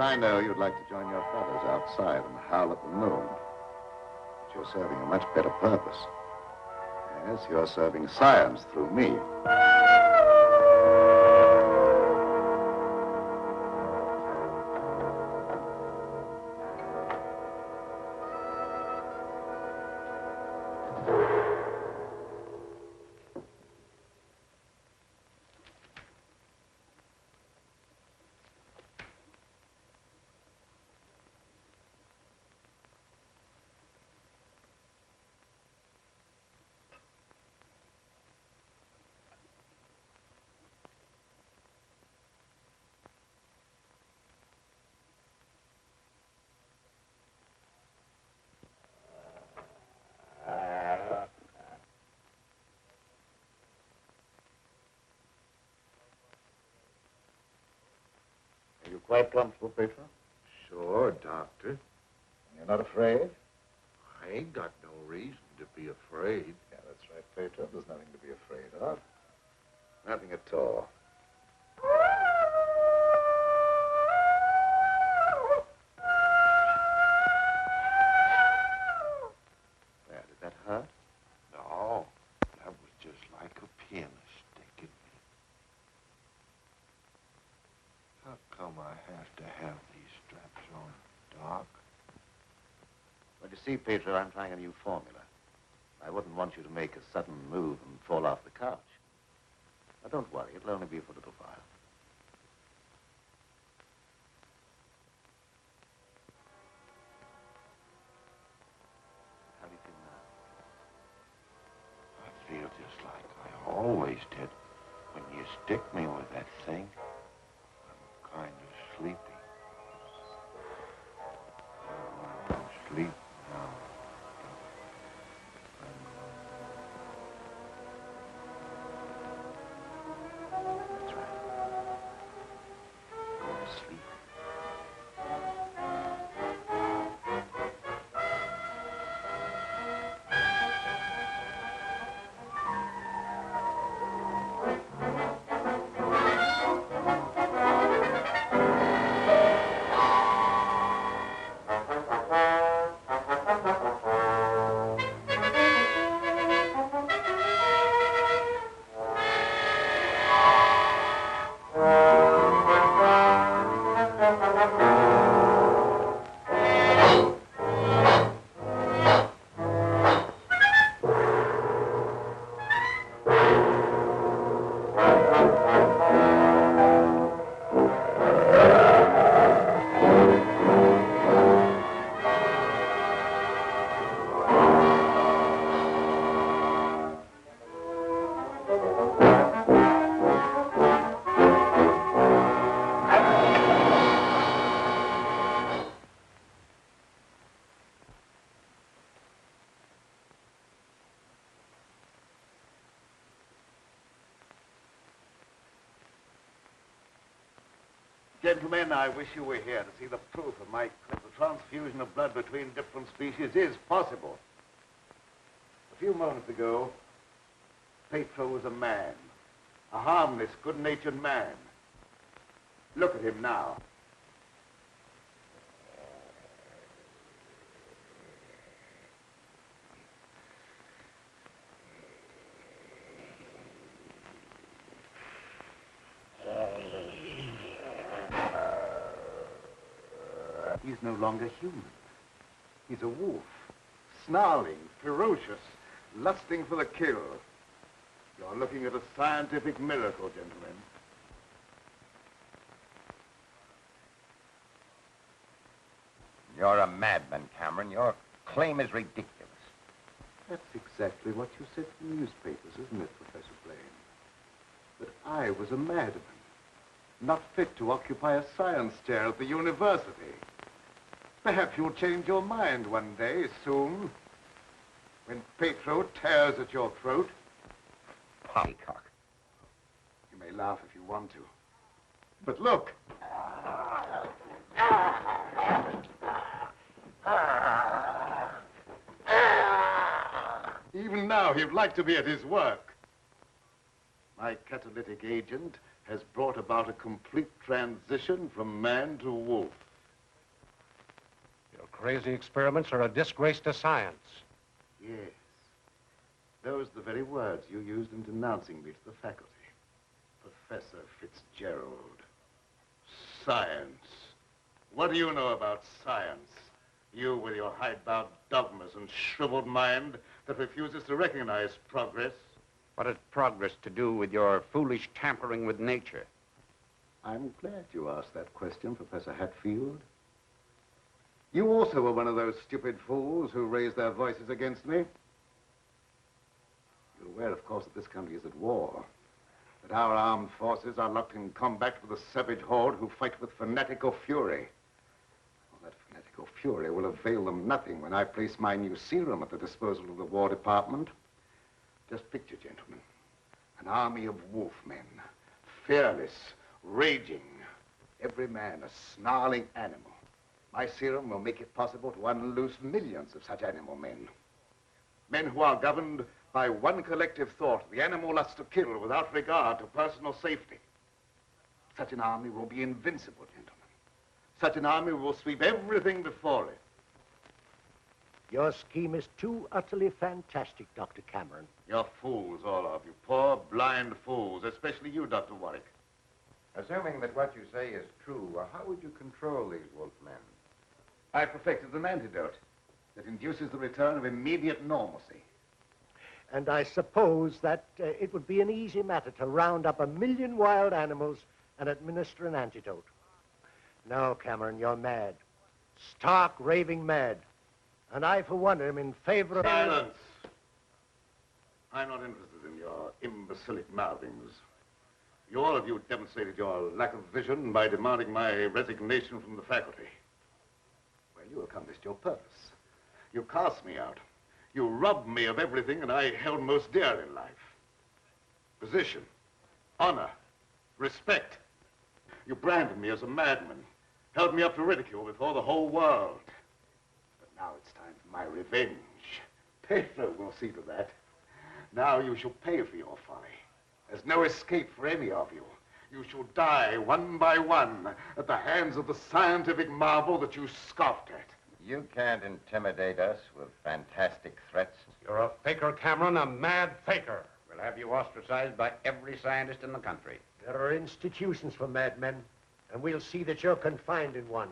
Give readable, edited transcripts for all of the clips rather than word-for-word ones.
I know, you'd like to join your brothers outside and howl at the moon. But you're serving a much better purpose. Yes, you're serving science through me. Are you quite comfortable, Petro? Sure, Doctor. You're not afraid? I ain't got no reason to be afraid. Yeah, that's right, Petro. There's nothing to be afraid of. Nothing at all. There, did that hurt? No, that was just like a pin sticking me. How come I have to have these straps on, Doc? Well, you see, Petro, I'm trying a new formula. I wouldn't want you to make a sudden move and fall off the couch. Now, don't worry. It'll only be for a little while. How do you feel now? I feel just like I always did when you stick me with that thing. I'm kind of sleepy. I want to sleep now. That's right. Go to sleep. Gentlemen, I wish you were here to see the proof of my claim. The transfusion of blood between different species is possible. A few moments ago, Petro was a man. A harmless, good-natured man. Look at him now. He's no longer human. He's a wolf, snarling, ferocious, lusting for the kill. You're looking at a scientific miracle, gentlemen. You're a madman, Cameron. Your claim is ridiculous. That's exactly what you said in the newspapers, isn't it, Professor Blaine? That I was a madman, not fit to occupy a science chair at the university. Perhaps you'll change your mind one day, soon, when Petro tears at your throat. Poppycock. You may laugh if you want to. But look. Even now, he'd like to be at his work. My catalytic agent has brought about a complete transition from man to wolf. crazy experiments are a disgrace to science. Yes. Those are the very words you used in denouncing me to the faculty. Professor Fitzgerald. Science. What do you know about science? You with your hidebound dogmas and shriveled mind that refuses to recognize progress. What has progress to do with your foolish tampering with nature? I'm glad you asked that question, Professor Hatfield. You also were one of those stupid fools who raised their voices against me. You're aware, of course, that this country is at war. That our armed forces are locked in combat with a savage horde who fight with fanatical fury. Well, that fanatical fury will avail them nothing when I place my new serum at the disposal of the War Department. Just picture, gentlemen, an army of wolfmen, fearless, raging, every man a snarling animal. My serum will make it possible to unloose millions of such animal men. Men who are governed by one collective thought, the animal lust to kill without regard to personal safety. Such an army will be invincible, gentlemen. Such an army will sweep everything before it. Your scheme is too utterly fantastic, Dr. Cameron. You're fools, all of you. Poor, blind fools, especially you, Dr. Warwick. Assuming that what you say is true, how would you control these wolfmen? I perfected an antidote that induces the return of immediate normalcy. And I suppose that it would be an easy matter to round up 1 million wild animals and administer an antidote. No, Cameron, you're mad. Stark, raving mad. And I, for one, am in favor of... Silence! I'm not interested in your imbecilic mouthings. All of you demonstrated your lack of vision by demanding my resignation from the faculty. Well, you accomplished your purpose. You cast me out. You robbed me of everything that I held most dear in life. Position, honor, respect. You branded me as a madman, held me up to ridicule before the whole world. But now it's time for my revenge. Pedro will see to that. Now you shall pay for your folly. There's no escape for any of you. You shall die one by one at the hands of the scientific marvel that you scoffed at. You can't intimidate us with fantastic threats. You're a faker, Cameron, a mad faker. We'll have you ostracized by every scientist in the country. There are institutions for madmen, and we'll see that you're confined in one.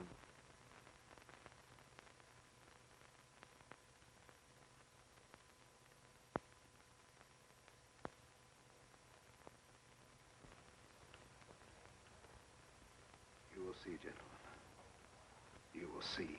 You will see, gentlemen. You will see.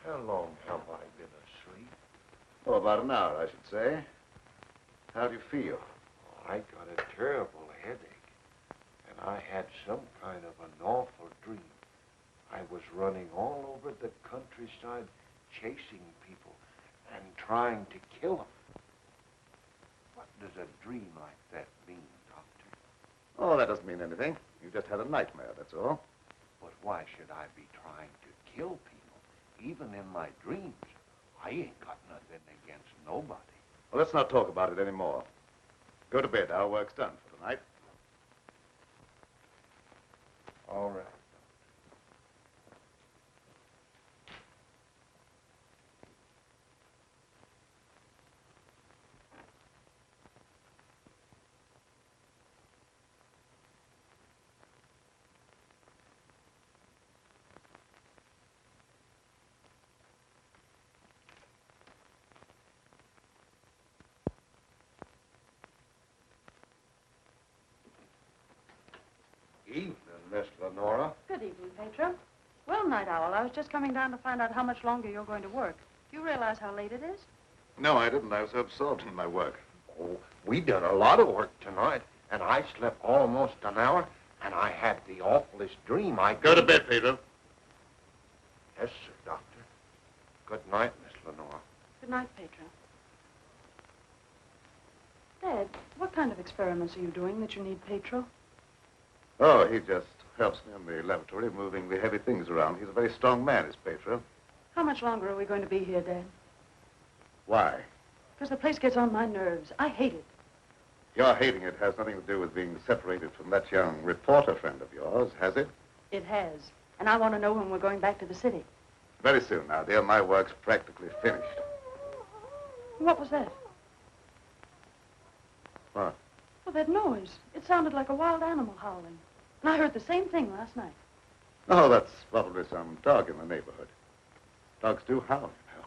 How long have I been asleep? Oh, about an hour, I should say. How do you feel? I got a terrible headache, and I had some kind of an awful dream. I was running all over the countryside, chasing people and trying to kill them. What does a dream like that mean, Doctor? Oh, that doesn't mean anything. You just had a nightmare, that's all. But why should I be trying to kill people? Even in my dreams, I ain't got nothing against nobody. Well, let's not talk about it anymore. Go to bed. Our work's done for tonight. All right. Good evening, Pedro. Well, Night Owl, I was just coming down to find out how much longer you're going to work. Do you realize how late it is? No, I didn't. I was so absorbed in my work. Oh, we done a lot of work tonight, and I slept almost an hour, and I had the awfulest dream. Go to bed, Pedro. Yes, sir, Doctor. Good night, Miss Lenore. Good night, Pedro. Dad, what kind of experiments are you doing that you need Pedro? Oh, he just helps me in the laboratory moving the heavy things around. He's a very strong man, is Pedro. How much longer are we going to be here, Dad? Why? Because the place gets on my nerves. I hate it. Your hating it has nothing to do with being separated from that young reporter friend of yours, has it? It has. And I want to know when we're going back to the city. Very soon now, dear. My work's practically finished. What was that? What? Well, that noise. It sounded like a wild animal howling. And I heard the same thing last night. Oh, that's probably some dog in the neighborhood. Dogs do howl, you know.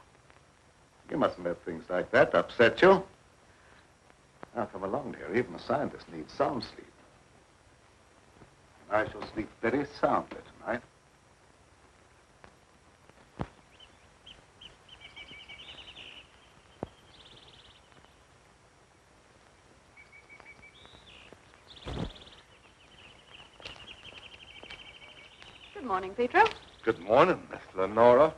You mustn't let things like that upset you. Now, come along, dear. Even a scientist needs sound sleep. I shall sleep very soundly tonight. Good morning, Pedro. Good morning, Miss Lenora.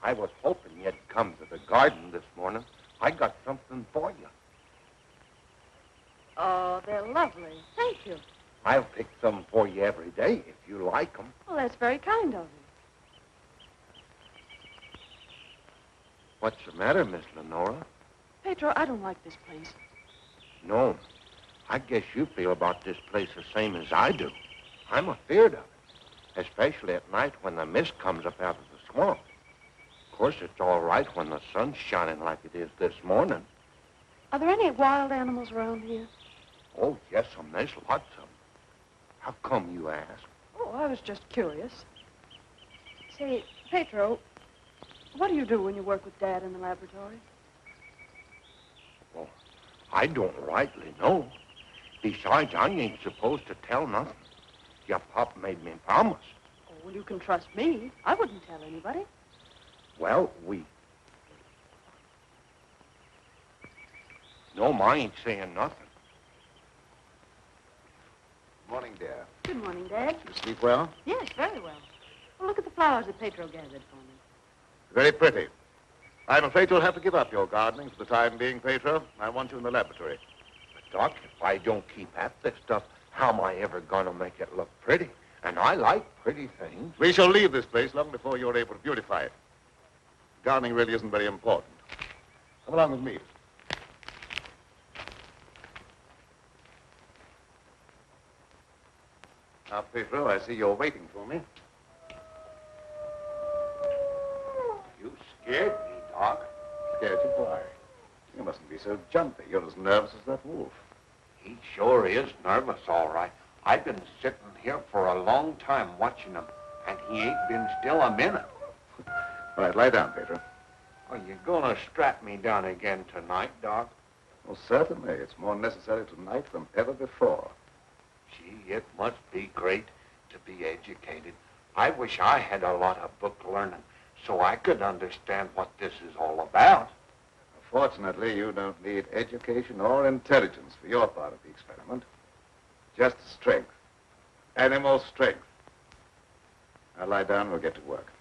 I was hoping you'd come to the garden this morning. I got something for you. Oh, they're lovely. Thank you. I'll pick some for you every day if you like them. Well, that's very kind of you. What's the matter, Miss Lenora? Pedro, I don't like this place. No, I guess you feel about this place the same as I do. I'm afeard of it, especially at night when the mist comes up out of the swamp. Of course, it's all right when the sun's shining like it is this morning. Are there any wild animals around here? Oh, yes, there's lots of them. How come you ask? Oh, I was just curious. Say, Pedro, what do you do when you work with Dad in the laboratory? Well, I don't rightly know. Besides, I ain't supposed to tell nothing. Your pop made me promise. Oh, well, you can trust me. I wouldn't tell anybody. Well, No, I ain't saying nothing. Morning, dear. Good morning, Dad. You sleep well? Yes, very well. Well, look at the flowers that Pedro gathered for me. Very pretty. I'm afraid you'll have to give up your gardening for the time being, Pedro. I want you in the laboratory. But, Doc, if I don't keep at this stuff, how am I ever going to make it look pretty? And I like pretty things. We shall leave this place long before you're able to beautify it. Gardening really isn't very important. Come along with me. Now, Pedro, I see you're waiting for me. You scared me, Doc. Scared you? Why? You mustn't be so jumpy. You're as nervous as that wolf. He sure is nervous, all right. I've been sitting here for a long time watching him, and he ain't been still a minute. All right, lie down, Pedro. Are you going to strap me down again tonight, Doc? Well, certainly. It's more necessary tonight than ever before. Gee, it must be great to be educated. I wish I had a lot of book learning so I could understand what this is all about. Fortunately, you don't need education or intelligence for your part of the experiment. Just strength. Animal strength. Now lie down and we'll get to work.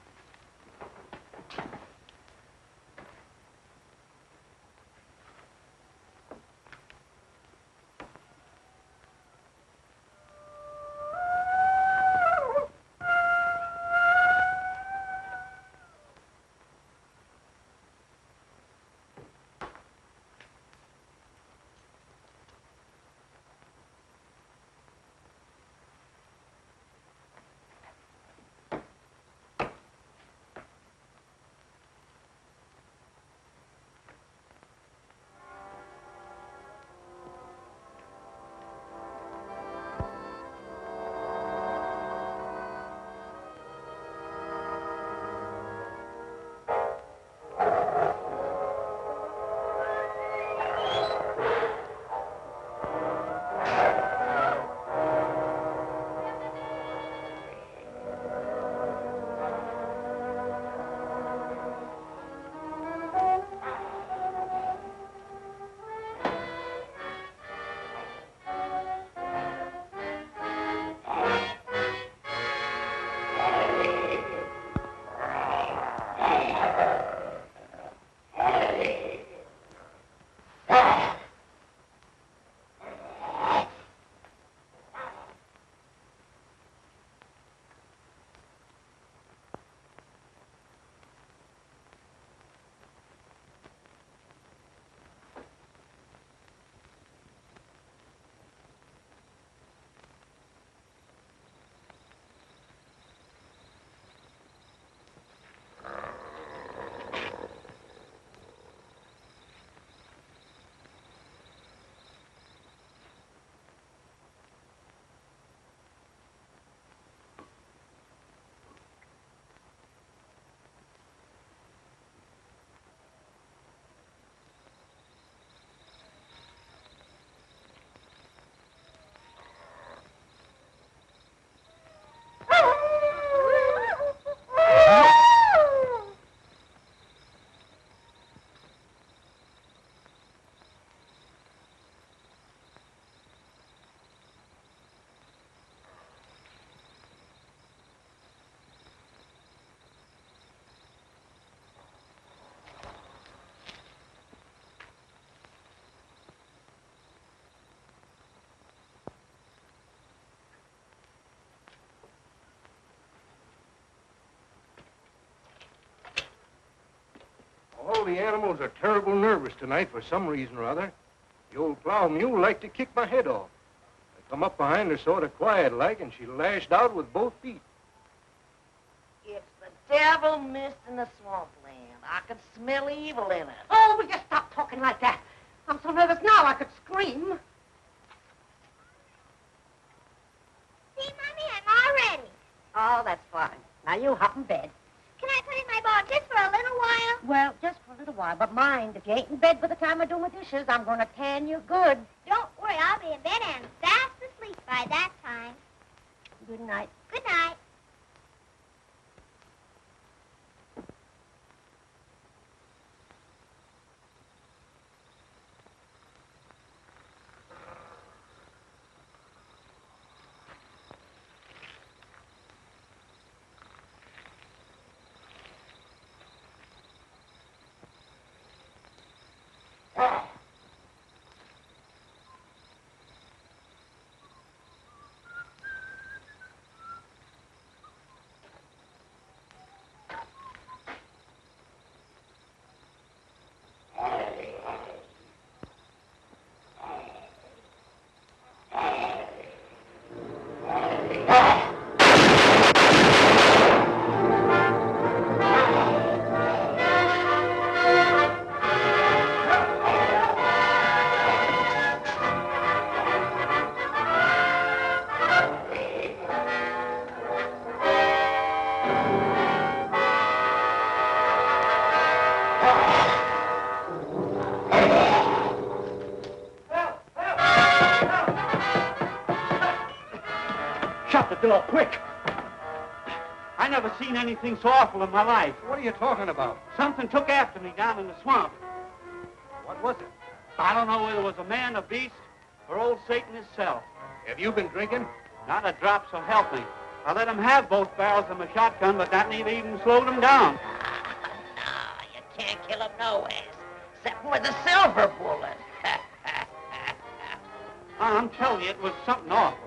all the animals are terrible nervous tonight for some reason or other. The old plow mule liked to kick my head off. I come up behind her sort of quiet-like, and she lashed out with both feet. It's the devil mist in the swampland. I can smell evil in it. Oh, will you stop talking like that? I'm so nervous now I could scream. See, Mommy, I'm all ready. Oh, that's fine. Now you hop in bed. Can I put in my ball just for a little while? Well, just for a little while. But mind, if you ain't in bed by the time I do my dishes, I'm going to tan you good. Don't worry, I'll be in bed and fast asleep by that time. Good night. Good night. Shut the door, quick! I never seen anything so awful in my life. What are you talking about? Something took after me down in the swamp. What was it? I don't know whether it was a man, a beast, or old Satan himself. Have you been drinking? Not a drop, so help me. I let him have both barrels of my shotgun, but that never even slowed him down. No, you can't kill him no ways, except with a silver bullet. I'm telling you, it was something awful.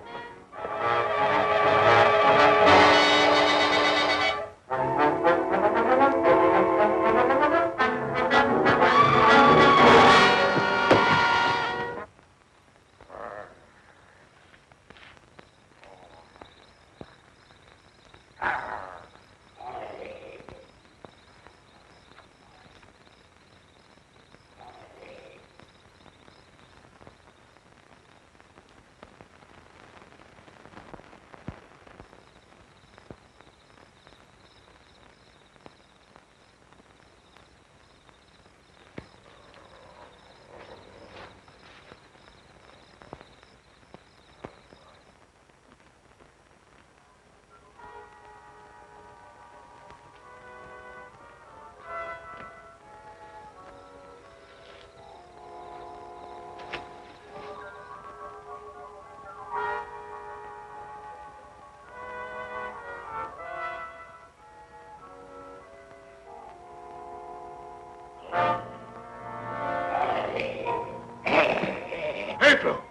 Pedro!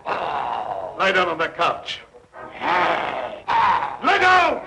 Lie down on that couch. Lie down!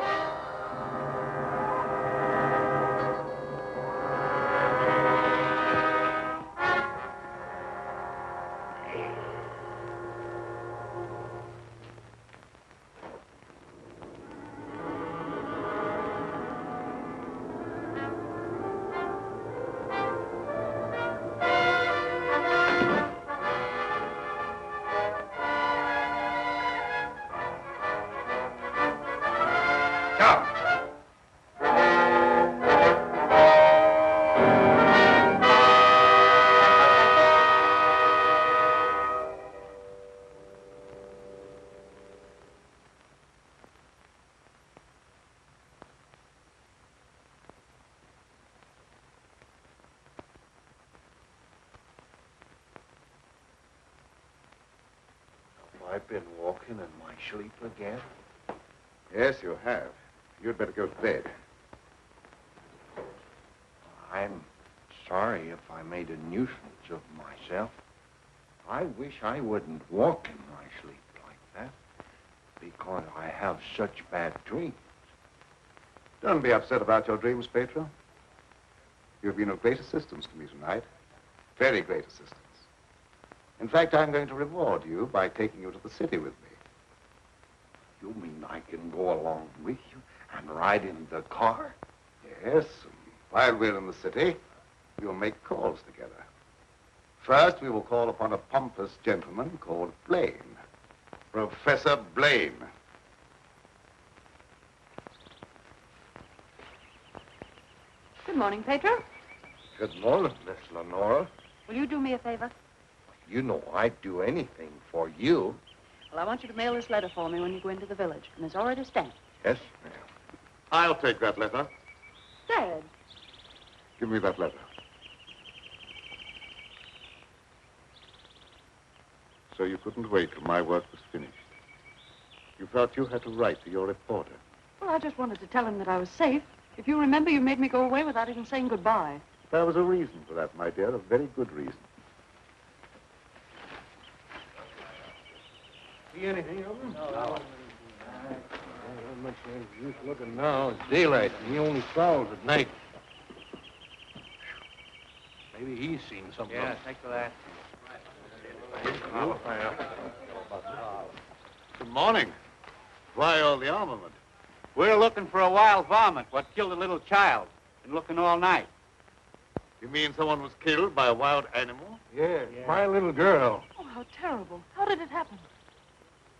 I've been walking in my sleep again. Yes, you have. You'd better go to bed. I'm sorry if I made a nuisance of myself. I wish I wouldn't walk in my sleep like that, because I have such bad dreams. Don't be upset about your dreams, Pedro. You've been of great assistance to me tonight. Very great assistance. In fact, I'm going to reward you by taking you to the city with me. You mean I can go along with you and ride in the car? Yes, and while we're in the city, we'll make calls together. First, we will call upon a pompous gentleman called Blaine. Professor Blaine. Good morning, Pedro. Good morning, Miss Lenora. Will you do me a favor? You know I'd do anything for you. Well, I want you to mail this letter for me when you go into the village. And there's already a stamp. Yes, ma'am. I'll take that letter. Dad. Give me that letter. So you couldn't wait till my work was finished. You felt you had to write to your reporter. Well, I just wanted to tell him that I was safe. If you remember, you made me go away without even saying goodbye. There was a reason for that, my dear, a very good reason. See anything of him? No. Not much use looking now. It's daylight, and he only prowls at night. Maybe he's seen something. Yeah, thanks for that. Good morning. Why all the armament? We're looking for a wild varmint what killed a little child. Been looking all night. You mean someone was killed by a wild animal? Yeah, my little girl. Oh, how terrible. How did it happen?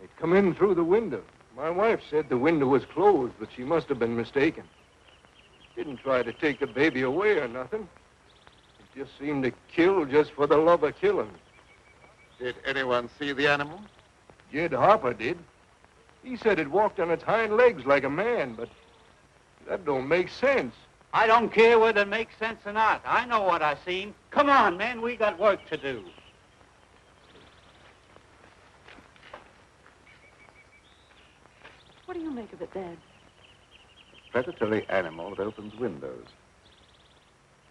It come in through the window. My wife said the window was closed, but she must have been mistaken. Didn't try to take the baby away or nothing. It just seemed to kill just for the love of killing. Did anyone see the animal? Jed Harper did. He said it walked on its hind legs like a man, but that don't make sense. I don't care whether it makes sense or not. I know what I seen. Come on, man, we got work to do. What do you make of it, Dad? Predatory animal that opens windows.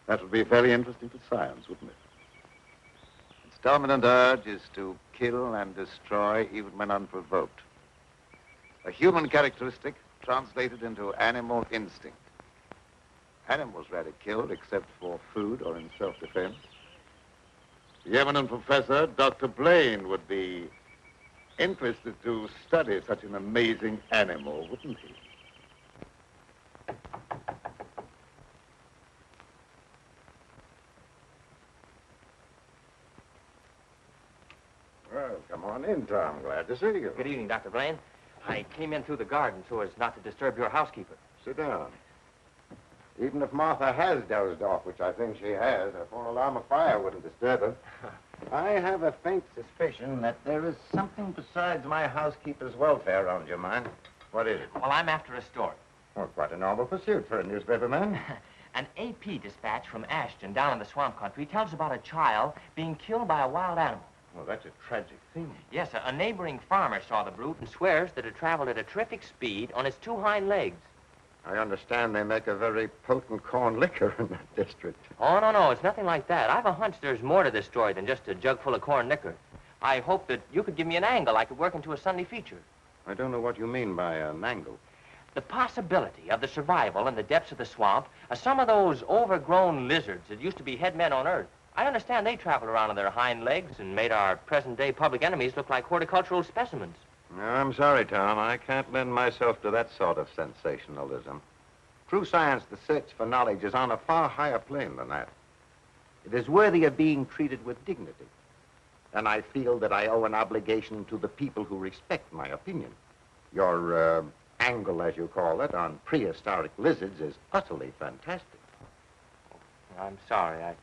That would be very interesting to science, wouldn't it? Its dominant urge is to kill and destroy even when unprovoked. A human characteristic translated into animal instinct. Animals rarely killed except for food or in self-defense. The eminent professor, Dr. Blaine, would be interested to study such an amazing animal, wouldn't he? Well, come on in, Tom. Glad to see you. Good evening, Dr. Blaine. I came in through the garden so as not to disturb your housekeeper. Sit down. Even if Martha has dozed off, which I think she has, a full alarm of fire wouldn't disturb her. I have a faint suspicion that there is something besides my housekeeper's welfare on your mind. What is it? Well, I'm after a story. Well, quite a novel pursuit for a newspaperman. An AP dispatch from Ashton down in the swamp country tells about a child being killed by a wild animal. Well, that's a tragic thing. Yes, a neighboring farmer saw the brute and swears that it traveled at a terrific speed on its two hind legs. I understand they make a very potent corn liquor in that district. Oh, no, it's nothing like that. I've a hunch there's more to this story than just a jug full of corn liquor. I hope that you could give me an angle I could work into a Sunday feature. I don't know what you mean by an angle. The possibility of the survival in the depths of the swamp of some of those overgrown lizards that used to be head men on Earth. I understand they traveled around on their hind legs and made our present-day public enemies look like horticultural specimens. No, I'm sorry, Tom. I can't lend myself to that sort of sensationalism. True science, the search for knowledge, is on a far higher plane than that. It is worthy of being treated with dignity. And I feel that I owe an obligation to the people who respect my opinion. Your angle, as you call it, on prehistoric lizards is utterly fantastic. I'm sorry. I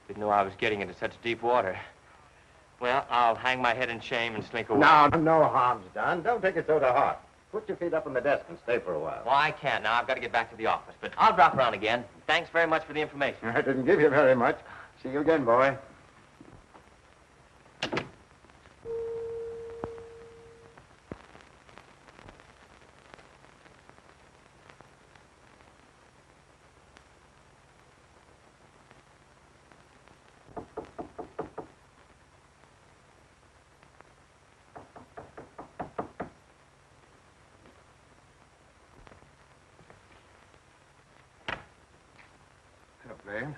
didn't know I was getting into such deep water. Well, I'll hang my head in shame and slink away. No harm's done. Don't take it so to heart. Put your feet up on the desk and stay for a while. Well, I can't now. I've got to get back to the office. But I'll drop around again. Thanks very much for the information. I didn't give you very much. See you again, boy. Blaine.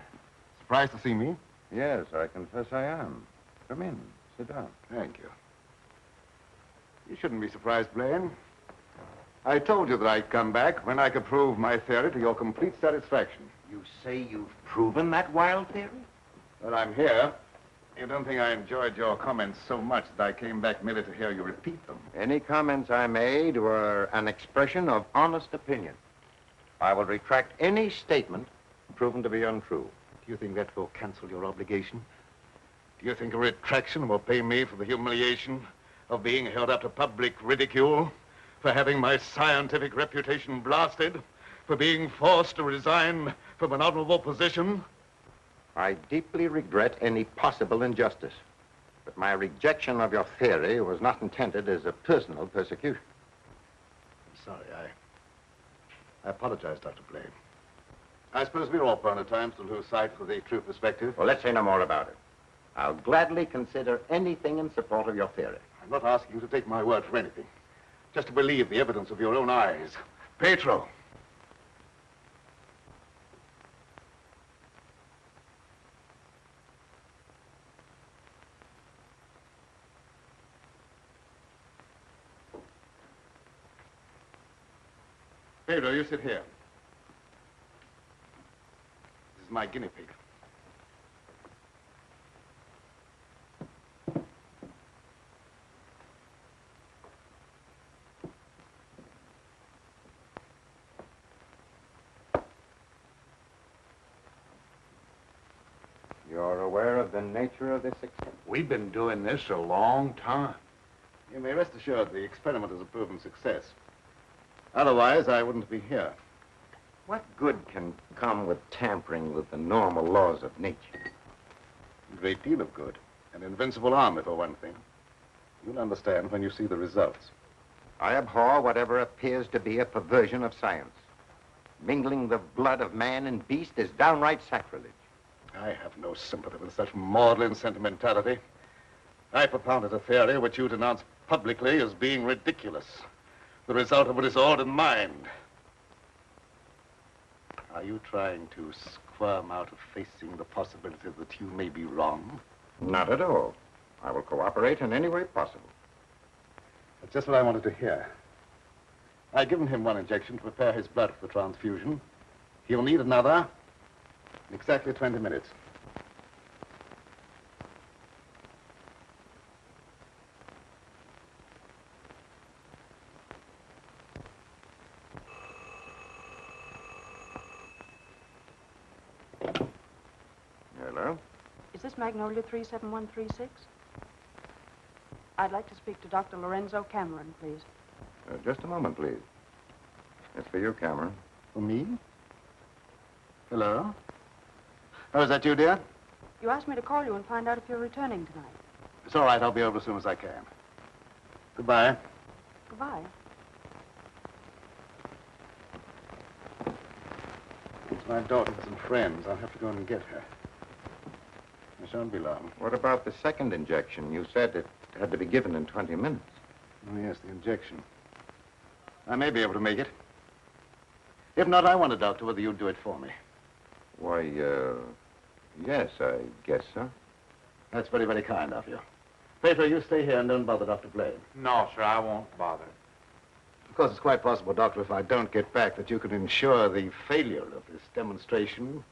surprised to see me? Yes, I confess I am. Come in. Sit down. Thank you. You shouldn't be surprised, Blaine. I told you that I'd come back when I could prove my theory to your complete satisfaction. You say you've proven that wild theory? Well, I'm here. You don't think I enjoyed your comments so much that I came back merely to hear you repeat them? Any comments I made were an expression of honest opinion. I will retract any statement proven to be untrue. Do you think that will cancel your obligation? Do you think a retraction will pay me for the humiliation of being held up to public ridicule, for having my scientific reputation blasted, for being forced to resign from an honorable position? I deeply regret any possible injustice, but my rejection of your theory was not intended as a personal persecution. I'm sorry, I apologize, Dr. Blaine. I suppose we're all prone at times to lose sight of the true perspective. Well, let's say no more about it. I'll gladly consider anything in support of your theory. I'm not asking you to take my word for anything, just to believe the evidence of your own eyes. Pedro. Pedro, you sit here. This is my guinea pig. You're aware of the nature of this experiment? We've been doing this a long time. You may rest assured the experiment is a proven success. Otherwise, I wouldn't be here. What good can come with tampering with the normal laws of nature? A great deal of good. An invincible army, for one thing. You'll understand when you see the results. I abhor whatever appears to be a perversion of science. Mingling the blood of man and beast is downright sacrilege. I have no sympathy with such maudlin sentimentality. I propounded a theory which you denounced publicly as being ridiculous, the result of a disordered mind. Are you trying to squirm out of facing the possibility that you may be wrong? Not at all. I will cooperate in any way possible. That's just what I wanted to hear. I've given him one injection to prepare his blood for the transfusion. He'll need another in exactly 20 minutes. Hello? Is this Magnolia 37136? I'd like to speak to Dr. Lorenzo Cameron, please. Just a moment, please. It's for you, Cameron. For me? Hello? Oh, is that you, dear? You asked me to call you and find out if you're returning tonight. It's all right. I'll be over as soon as I can. Goodbye. Goodbye. It's my daughter with some friends. I'll have to go and get her. I shan't be long. What about the second injection? You said it had to be given in 20 minutes. Oh, yes, the injection. I may be able to make it. If not, I wonder, Doctor, whether you'd do it for me. Why, yes, I guess so. That's very, very kind of you. Pedro, you stay here and don't bother Dr. Blaine. No, sir, I won't bother. Of course, it's quite possible, Doctor, if I don't get back, that you could ensure the failure of this demonstration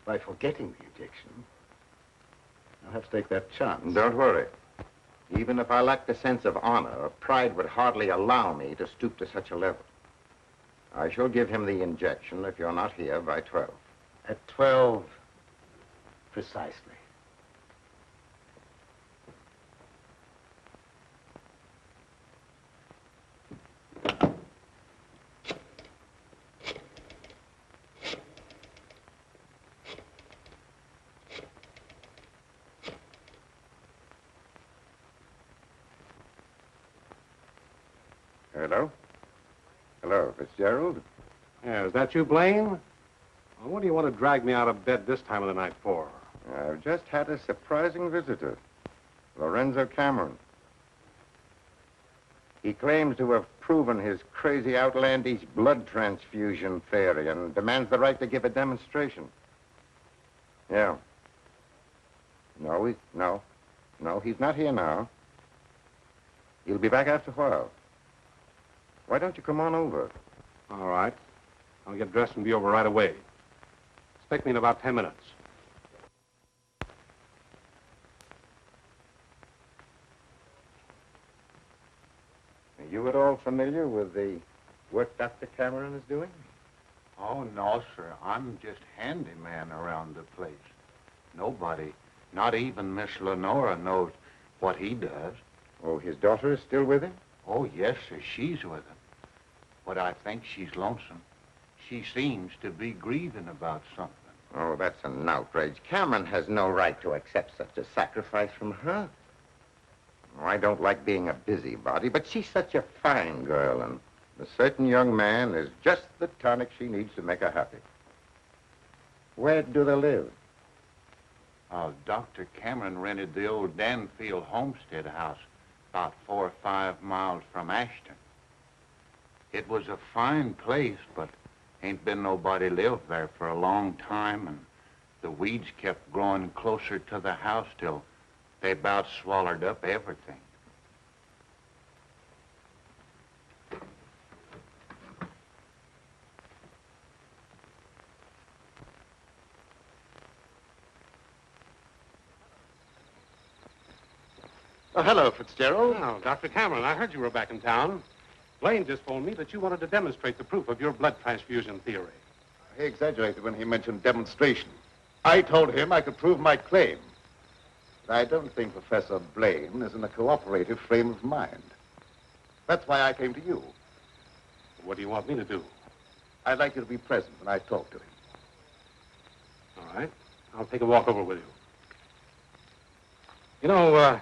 by forgetting the injection. I'll have to take that chance. Don't worry. Even if I lacked a sense of honor, pride would hardly allow me to stoop to such a level. I shall give him the injection if you're not here by 12. At 12, precisely. Hello? Hello, Fitzgerald? Yeah, is that you, Blaine? Well, what do you want to drag me out of bed this time of the night for? I've just had a surprising visitor, Lorenzo Cameron. He claims to have proven his crazy, outlandish blood transfusion theory and demands the right to give a demonstration. Yeah. No, he's not here now. He'll be back after a while. Why don't you come on over? All right. I'll get dressed and be over right away. Expect me in about 10 minutes. Are you at all familiar with the work Dr. Cameron is doing? Oh, no, sir. I'm just handyman around the place. Nobody, not even Miss Lenora, knows what he does. Oh, his daughter is still with him? Oh, yes, sir. She's with him. But I think she's lonesome. She seems to be grieving about something. Oh, that's an outrage. Cameron has no right to accept such a sacrifice from her. Oh, I don't like being a busybody, but she's such a fine girl, and a certain young man is just the tonic she needs to make her happy. Where do they live? Dr. Cameron rented the old Danfield homestead house about 4 or 5 miles from Ashton. It was a fine place, but ain't been nobody lived there for a long time, and the weeds kept growing closer to the house till they about swallowed up everything. Oh, hello, Fitzgerald. Oh, Dr. Cameron, I heard you were back in town. Blaine just told me that you wanted to demonstrate the proof of your blood transfusion theory. He exaggerated when he mentioned demonstration. I told him I could prove my claim. But I don't think Professor Blaine is in a cooperative frame of mind. That's why I came to you. What do you want me to do? I'd like you to be present when I talk to him. All right. I'll take a walk over with you. You know,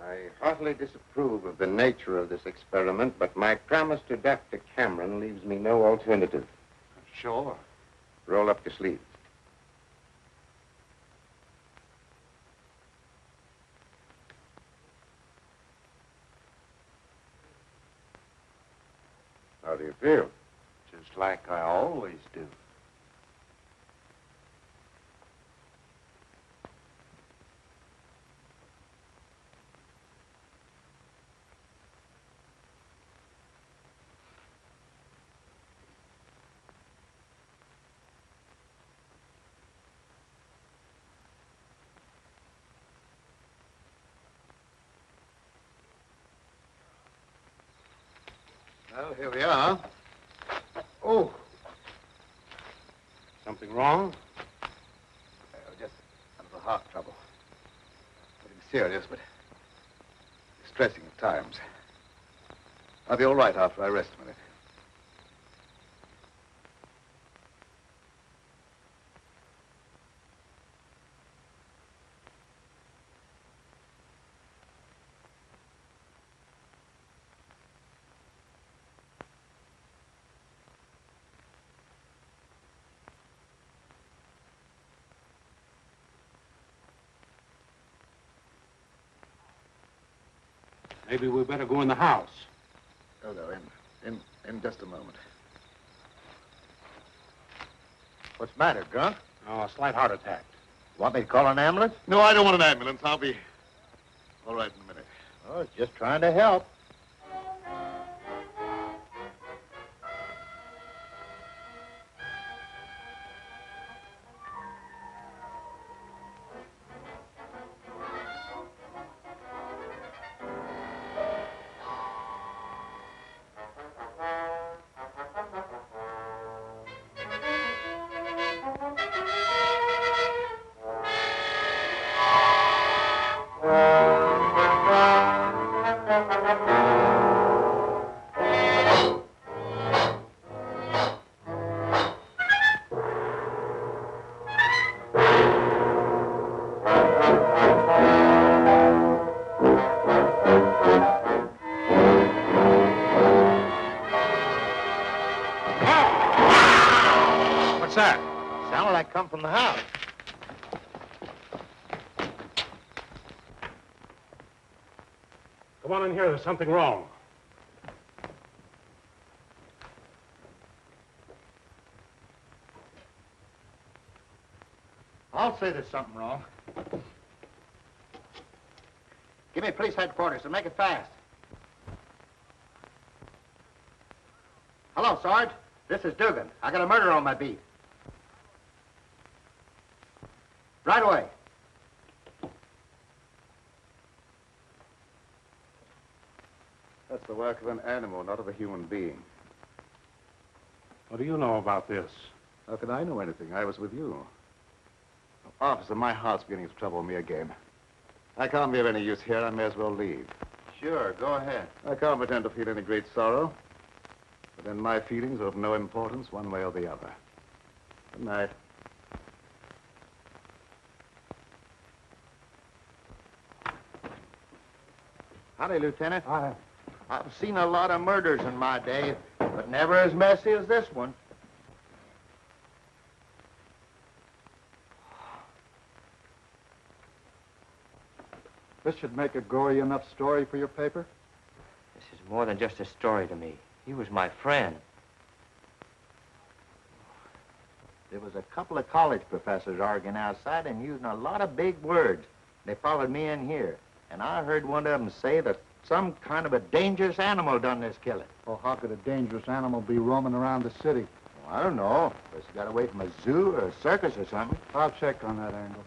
I heartily disapprove of the nature of this experiment, but my promise to Dr. Cameron leaves me no alternative. Sure. Roll up your sleeves. How do you feel? Just like I always do. Well, here we are. Oh. something wrong? Just a little heart trouble. Nothing serious, but distressing at times. I'll be all right after I rest a minute. Maybe we better go in the house. Oh, no, in just a moment. What's the matter, Grunt? Oh, a slight heart attack. Want me to call an ambulance? No, I don't want an ambulance. I'll be all right in a minute. Oh, just trying to help. What's that? Sounded like come from the house. Come on in here. There's something wrong. I'll say there's something wrong. Give me police headquarters and make it fast. Hello, Sarge. This is Dugan. I got a murder on my beat. Right away. That's the work of an animal, not of a human being. What do you know about this? How can I know anything? I was with you. Officer, my heart's beginning to trouble me again. I can't be of any use here. I may as well leave. Sure, go ahead. I can't pretend to feel any great sorrow. But then my feelings are of no importance one way or the other. Good night. Howdy, Lieutenant. I've seen a lot of murders in my day, but never as messy as this one. This should make a gory enough story for your paper? This is more than just a story to me. He was my friend. There was a couple of college professors arguing outside and using a lot of big words. They followed me in here, and I heard one of them say that some kind of a dangerous animal done this killing. Well, how could a dangerous animal be roaming around the city? Well, I don't know. Guess he got away from a zoo or a circus or something. I'll check on that angle.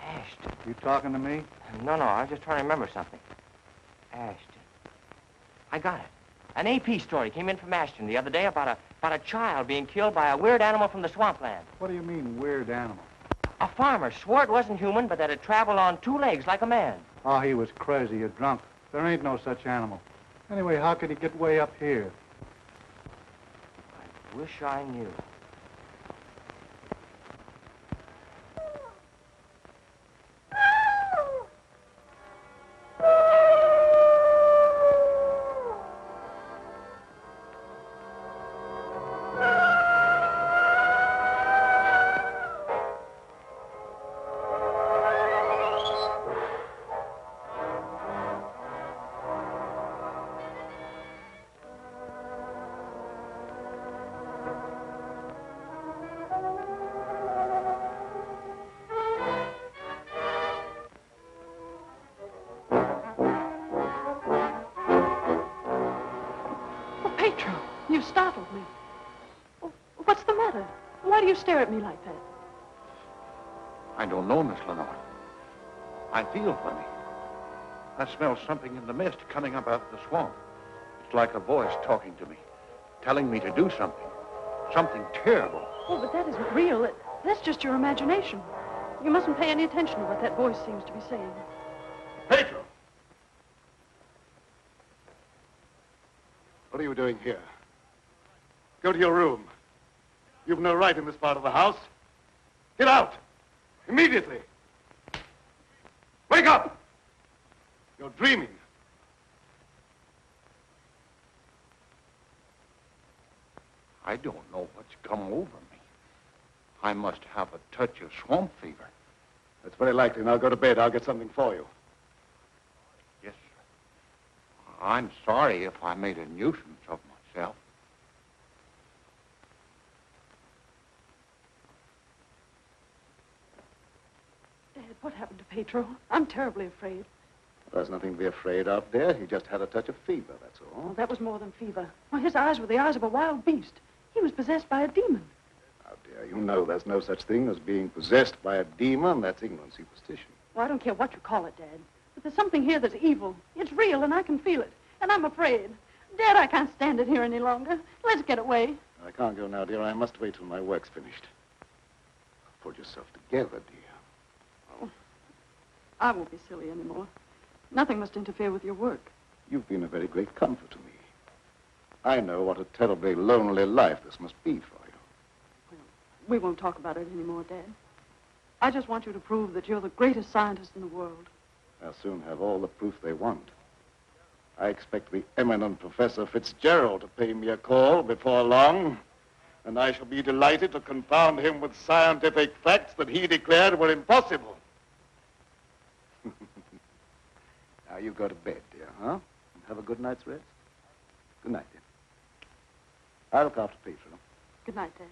Ashton. You talking to me? No, I was just trying to remember something. Ashton. I got it. An AP story came in from Ashton the other day about a child being killed by a weird animal from the swampland. What do you mean, weird animal? A farmer swore it wasn't human, but that it traveled on two legs like a man. Oh, he was crazy or drunk. There ain't no such animal. Anyway, how could he get way up here? I wish I knew. You startled me. Oh, what's the matter? Why do you stare at me like that? I don't know, Miss Lenore. I feel funny. I smell something in the mist coming up out of the swamp. It's like a voice talking to me, telling me to do something. Something terrible. Oh, but that isn't real. That's just your imagination. You mustn't pay any attention to what that voice seems to be saying. Pedro! What are you doing here? Go to your room. You've no right in this part of the house. Get out! Immediately! Wake up! You're dreaming. I don't know what's come over me. I must have a touch of swamp fever. That's very likely. Now go to bed. I'll get something for you. Yes, sir. I'm sorry if I made a nuisance of myself. Dad, what happened to Pedro? I'm terribly afraid. There's nothing to be afraid of, dear. He just had a touch of fever, that's all. Oh, that was more than fever. Well, his eyes were the eyes of a wild beast. He was possessed by a demon. Now, dear, you know there's no such thing as being possessed by a demon. That's ignorant superstition. Well, I don't care what you call it, Dad. But there's something here that's evil. It's real, and I can feel it. And I'm afraid. Dad, I can't stand it here any longer. Let's get away. I can't go now, dear. I must wait till my work's finished. Pull yourself together, dear. Oh, I won't be silly anymore. Nothing must interfere with your work. You've been a very great comfort to me. I know what a terribly lonely life this must be for you. Well, we won't talk about it anymore, Dad. I just want you to prove that you're the greatest scientist in the world. They'll soon have all the proof they want. I expect the eminent Professor Fitzgerald to pay me a call before long, and I shall be delighted to confound him with scientific facts that he declared were impossible. Now you go to bed, dear, huh? And have a good night's rest. Good night, dear. I'll look after Peter. Good night, Dad.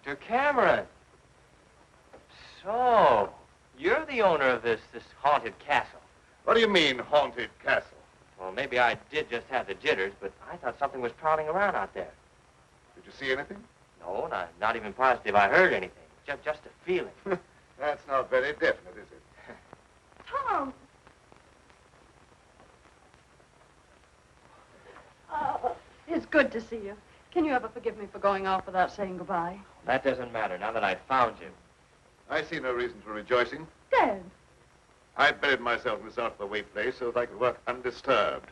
Dr. Cameron. So, you're the owner of this haunted castle. What do you mean, haunted castle? Well, maybe I did just have the jitters, but I thought something was prowling around out there. Did you see anything? No, not even positive I heard anything. Just a feeling. That's not very definite, is it? Tom! It's good to see you. Can you ever forgive me for going off without saying goodbye? That doesn't matter now that I've found you. I see no reason for rejoicing. Dad! I buried myself in this out-of-the-way place so that I could work undisturbed,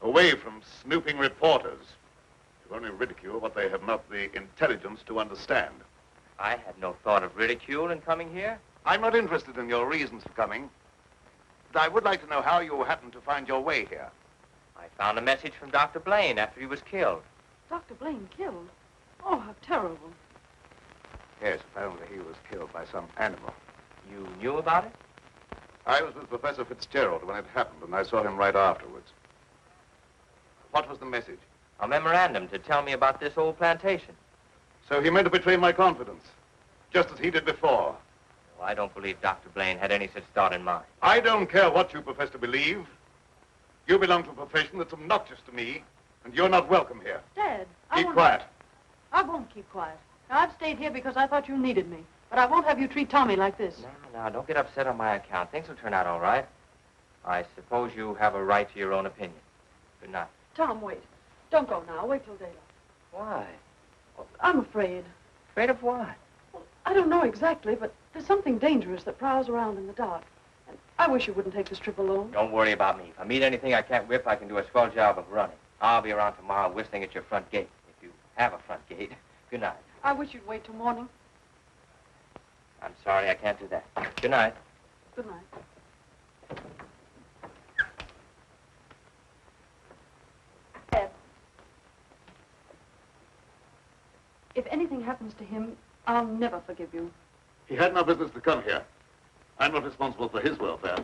away from snooping reporters who only ridicule what they have not the intelligence to understand. I had no thought of ridicule in coming here. I'm not interested in your reasons for coming, but I would like to know how you happened to find your way here. I found a message from Dr. Blaine after he was killed. Dr. Blaine killed? Oh, how terrible. Yes, apparently he was killed by some animal. You knew about it? I was with Professor Fitzgerald when it happened, and I saw him right afterwards. What was the message? A memorandum to tell me about this old plantation. So he meant to betray my confidence, just as he did before. Well, I don't believe Dr. Blaine had any such thought in mind. I don't care what you profess to believe. You belong to a profession that's obnoxious to me, and you're not welcome here. Dad, Keep quiet. I won't keep quiet. Now, I've stayed here because I thought you needed me. But I won't have you treat Tommy like this. No, don't get upset on my account. Things will turn out all right. I suppose you have a right to your own opinion. Good night. Tom, wait. Don't go now. Wait till daylight. Why? Well, I'm afraid. Afraid of what? Well, I don't know exactly, but there's something dangerous that prowls around in the dark. And I wish you wouldn't take this trip alone. Don't worry about me. If I meet anything I can't whip, I can do a swell job of running. I'll be around tomorrow whistling at your front gate, if you have a front gate. Good night. I wish you'd wait till morning. I'm sorry, I can't do that. Good night. Good night. Ed, if anything happens to him, I'll never forgive you. He had no business to come here. I'm not responsible for his welfare.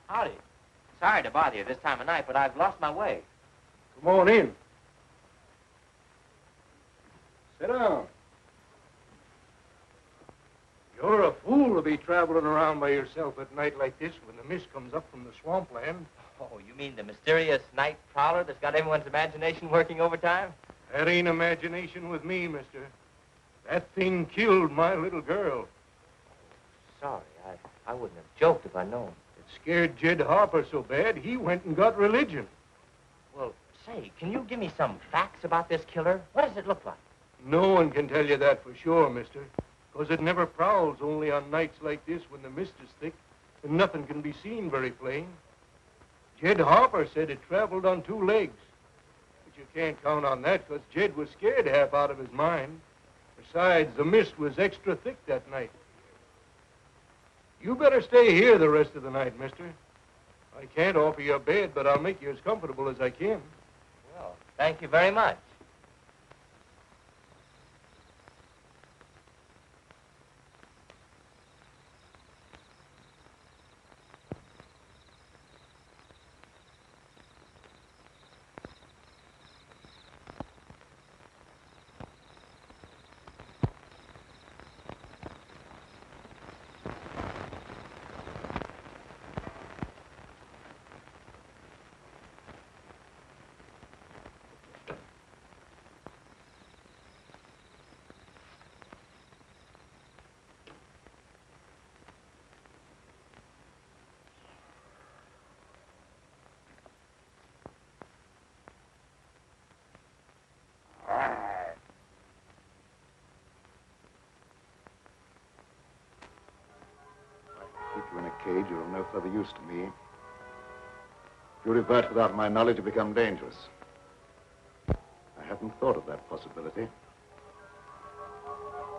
Howdy. Sorry to bother you this time of night, but I've lost my way. Come on in. Sit down. You're a fool to be traveling around by yourself at night like this when the mist comes up from the swampland. Oh, you mean the mysterious night prowler that's got everyone's imagination working overtime? That ain't imagination with me, mister. That thing killed my little girl. Sorry, I wouldn't have joked if I'd known. It scared Jed Harper so bad, he went and got religion. Well, say, can you give me some facts about this killer? What does it look like? No one can tell you that for sure, mister. Because it never prowls only on nights like this when the mist is thick and nothing can be seen very plain. Jed Harper said it traveled on 2 legs. But you can't count on that because Jed was scared half out of his mind. Besides, the mist was extra thick that night. You better stay here the rest of the night, mister. I can't offer you a bed, but I'll make you as comfortable as I can. Well, thank you very much. Keep you in a cage, you're of no further use to me. If you revert without my knowledge, you become dangerous. I hadn't thought of that possibility.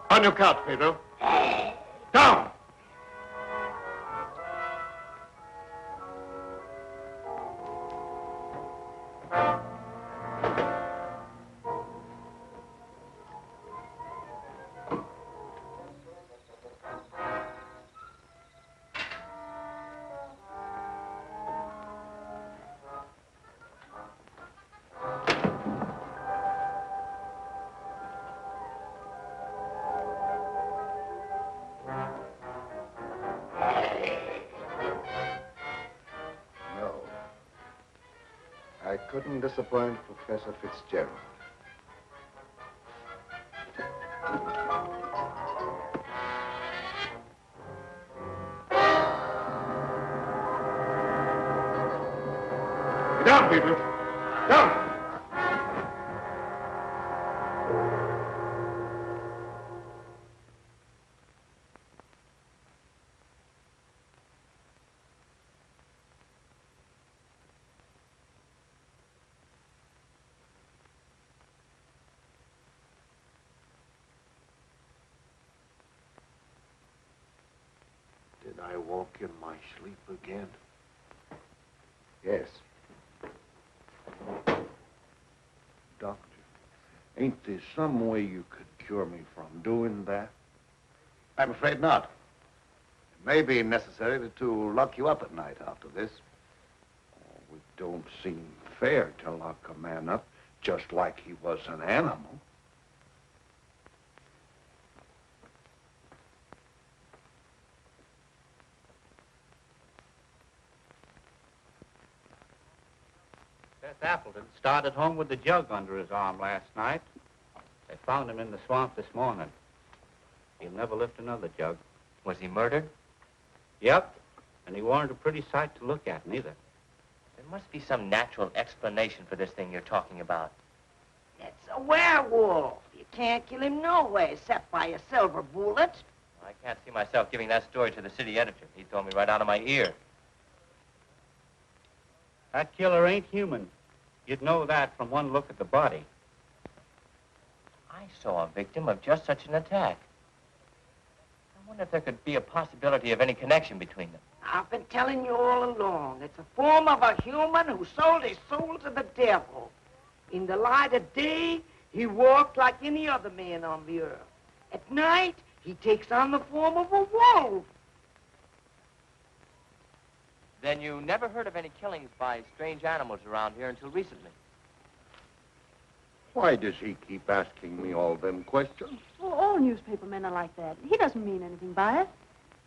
On your couch, Pedro. Down! I couldn't disappoint Professor Fitzgerald. Get down, people. Down! Did I walk in my sleep again? Yes. Doctor, ain't there some way you could cure me from doing that? I'm afraid not. It may be necessary to lock you up at night after this. Oh, it don't seem fair to lock a man up just like he was an animal. Seth Appleton started home with the jug under his arm last night. They found him in the swamp this morning. He'll never lift another jug. Was he murdered? Yep. And he weren't a pretty sight to look at, neither. There must be some natural explanation for this thing you're talking about. It's a werewolf. You can't kill him no way except by a silver bullet. I can't see myself giving that story to the city editor. He told me right out of my ear. That killer ain't human. You'd know that from one look at the body. I saw a victim of just such an attack. I wonder if there could be a possibility of any connection between them. I've been telling you all along. It's a form of a human who sold his soul to the devil. In the light of day, he walked like any other man on the earth. At night, he takes on the form of a wolf. Then you never heard of any killings by strange animals around here until recently? Why does he keep asking me all them questions? Well, all newspaper men are like that. He doesn't mean anything by it.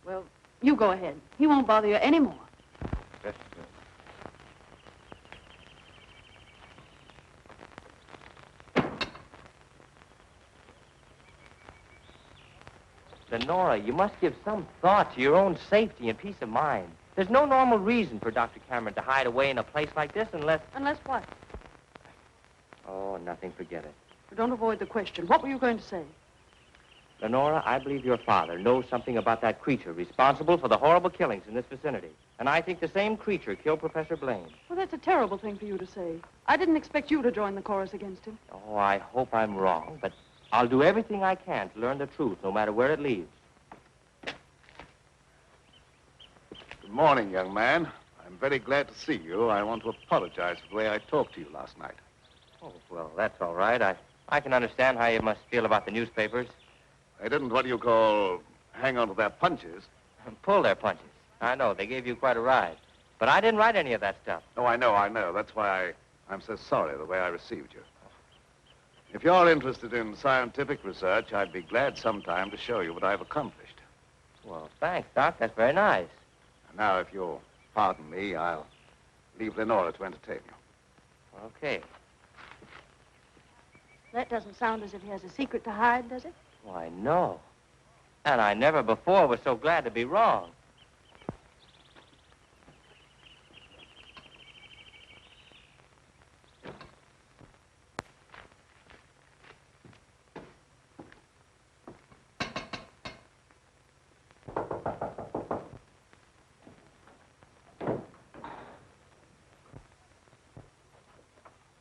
Well, you go ahead. He won't bother you anymore. Yes, Lenora, you must give some thought to your own safety and peace of mind. There's no normal reason for Dr. Cameron to hide away in a place like this unless... Unless what? Oh, nothing. Forget it. Don't avoid the question. What were you going to say? Lenora, I believe your father knows something about that creature responsible for the horrible killings in this vicinity. And I think the same creature killed Professor Blaine. Well, that's a terrible thing for you to say. I didn't expect you to join the chorus against him. Oh, I hope I'm wrong, but I'll do everything I can to learn the truth, no matter where it leads. Good morning, young man. I'm very glad to see you. I want to apologize for the way I talked to you last night. Oh, well, that's all right. I can understand how you must feel about the newspapers. I didn't, what do you call, hang on to their punches. Pull their punches. I know, they gave you quite a ride. But I didn't write any of that stuff. Oh, I know. That's why I'm so sorry the way I received you. If you're interested in scientific research, I'd be glad sometime to show you what I've accomplished. Well, thanks, Doc. That's very nice. And now, if you'll pardon me, I'll leave Lenora to entertain you. Okay. That doesn't sound as if he has a secret to hide, does it? Why, no. And I never before was so glad to be wrong.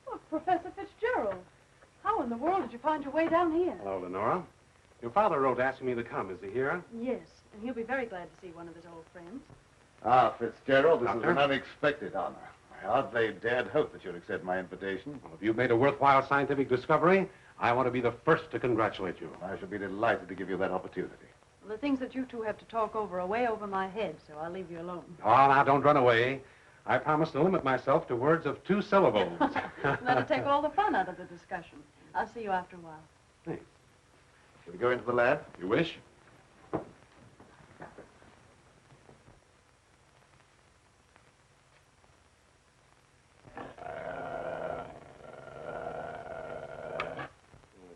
Oh, Professor Fitzgerald. How in the world did you find your way down here? Hello, Lenora. Your father wrote asking me to come. Is he here? Yes, and he'll be very glad to see one of his old friends. Ah, Fitzgerald, this Doctor? is an unexpected honor. I hardly dared hope that you'd accept my invitation. Well, if you've made a worthwhile scientific discovery, I want to be the first to congratulate you. I shall be delighted to give you that opportunity. Well, the things that you two have to talk over are way over my head, so I'll leave you alone. Oh, now, don't run away. I promise to limit myself to words of 2 syllables. That'll take all the fun out of the discussion. I'll see you after a while. Thanks. Shall we go into the lab? You wish? You're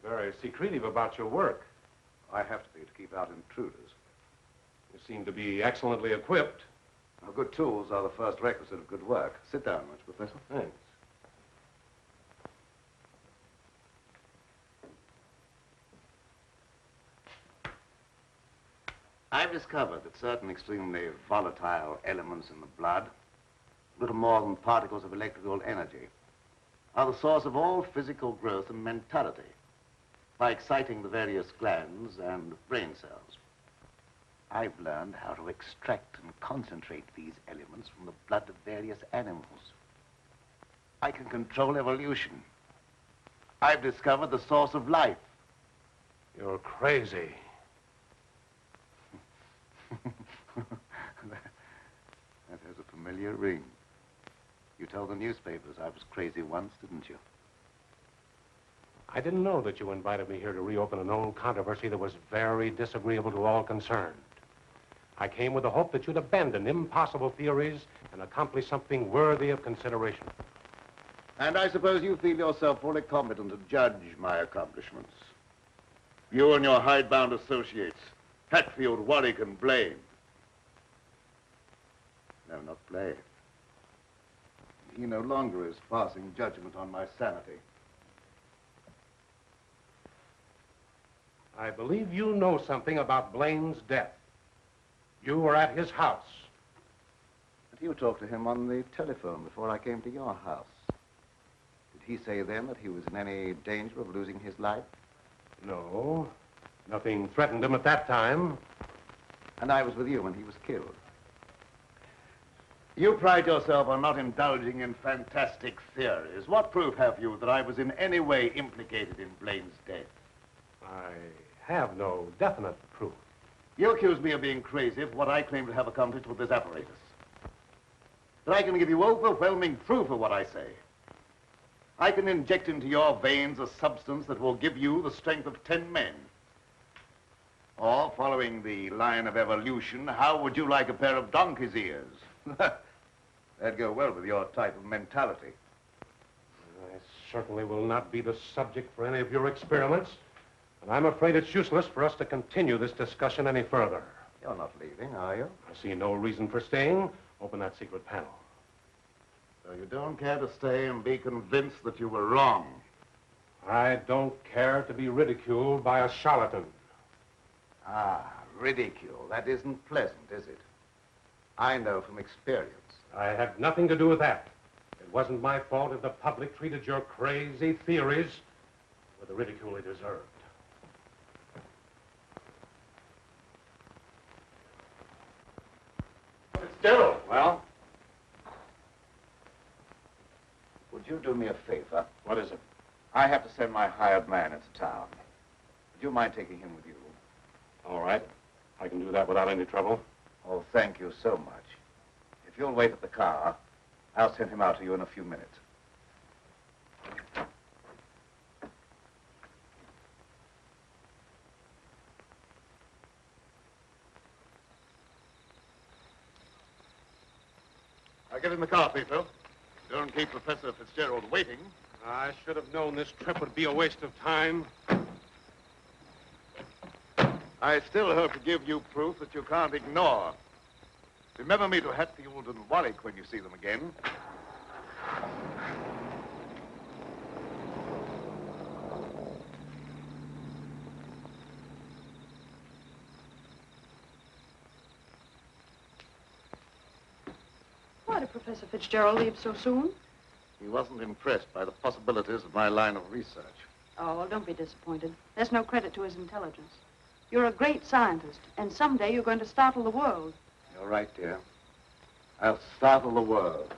very secretive about your work. I have to be to keep out intruders. You seem to be excellently equipped. Now, good tools are the first requisite of good work. Sit down, much, Professor. Thanks. I've discovered that certain extremely volatile elements in the blood, little more than particles of electrical energy, are the source of all physical growth and mentality by exciting the various glands and brain cells. I've learned how to extract and concentrate these elements from the blood of various animals. I can control evolution. I've discovered the source of life. You're crazy. That has a familiar ring. You told the newspapers I was crazy once, didn't you? I didn't know that you invited me here to reopen an old controversy that was very disagreeable to all concerned. I came with the hope that you'd abandon impossible theories and accomplish something worthy of consideration. And I suppose you feel yourself fully competent to judge my accomplishments. You and your hidebound associates, Hatfield, Warwick, and Blaine. No, not Blaine. He no longer is passing judgment on my sanity. I believe you know something about Blaine's death. You were at his house. But you talked to him on the telephone before I came to your house. Did he say then that he was in any danger of losing his life? No. Nothing threatened him at that time. And I was with you when he was killed. You pride yourself on not indulging in fantastic theories. What proof have you that I was in any way implicated in Blaine's death? I have no definite proof. You accuse me of being crazy for what I claim to have accomplished with this apparatus. that I can give you overwhelming proof of what I say. I can inject into your veins a substance that will give you the strength of 10 men. Or, following the line of evolution, how would you like a pair of donkey's ears? That'd go well with your type of mentality. I certainly will not be the subject for any of your experiments, and I'm afraid it's useless for us to continue this discussion any further. You're not leaving, are you? I see no reason for staying. Open that secret panel. So you don't care to stay and be convinced that you were wrong? I don't care to be ridiculed by a charlatan. Ah, ridicule. That isn't pleasant, is it? I know from experience. I had nothing to do with that. It wasn't my fault if the public treated your crazy theories with the ridicule they deserved. Fitzgerald. Well? Would you do me a favor? What is it? I have to send my hired man into town. Would you mind taking him with you? All right. I can do that without any trouble. Oh, thank you so much. If you'll wait at the car, I'll send him out to you in a few minutes. Now get in the car, Peter. Don't keep Professor Fitzgerald waiting. I should have known this trip would be a waste of time. I still hope to give you proof that you can't ignore. Remember me to Hatfield and Warwick when you see them again. Why did Professor Fitzgerald leave so soon? He wasn't impressed by the possibilities of my line of research. Oh, well, don't be disappointed. There's no credit to his intelligence. You're a great scientist, and someday you're going to startle the world. You're right, dear. I'll startle the world.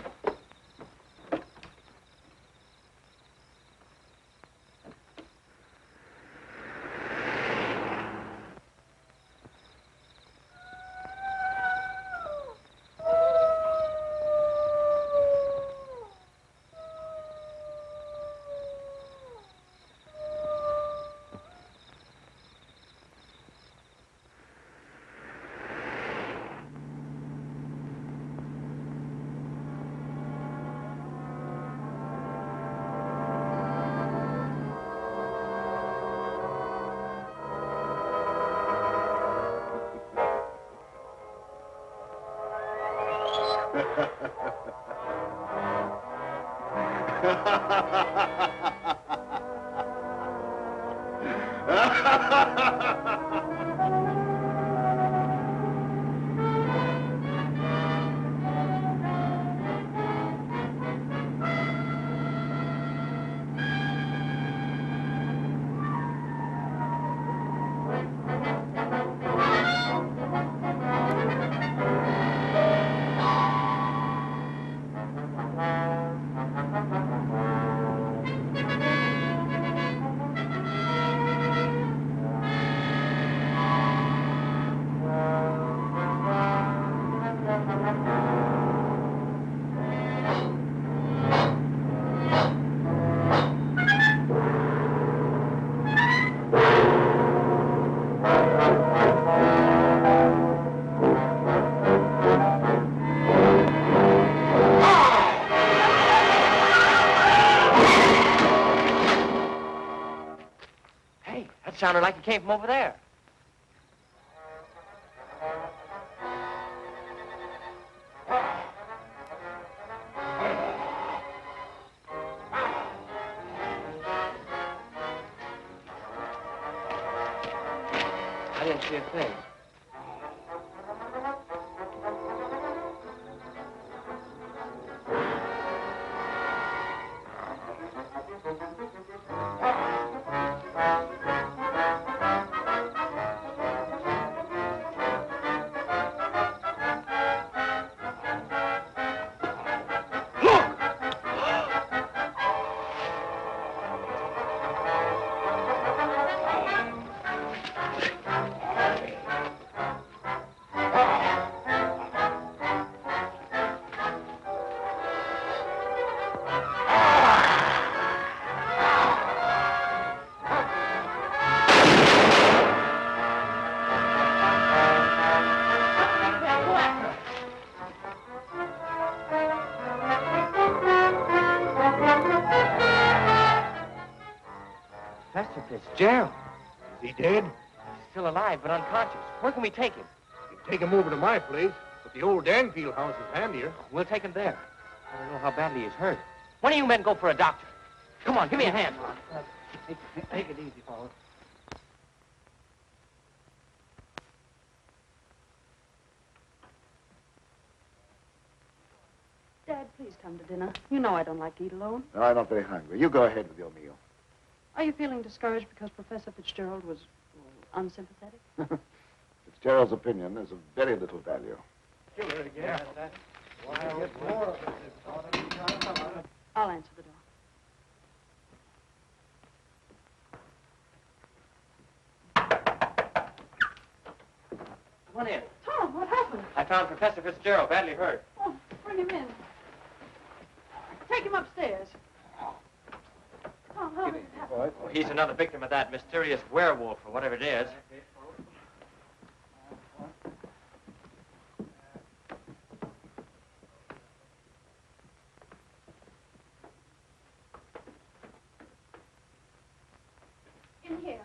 That sounded like it came from over there. I didn't see a thing. Professor Fitzgerald. Is he dead? He's still alive, but unconscious. Where can we take him? You can take him over to my place, but the old Danfield house is handier. We'll take him there. I don't know how badly he's hurt. One of you men go for a doctor. Come on, give me a hand. Take it easy, fellas. Dad, please come to dinner. You know I don't like to eat alone. No, I'm not very hungry. You go ahead with your meal. Are you feeling discouraged because Professor Fitzgerald was unsympathetic? Fitzgerald's opinion is of very little value. Killer again. I'll answer the door. Come on in. Tom, what happened? I found Professor Fitzgerald badly hurt. Oh, bring him in. Take him upstairs. Tom, how did it happen? Oh, he's another victim of that mysterious werewolf or whatever it is. In here.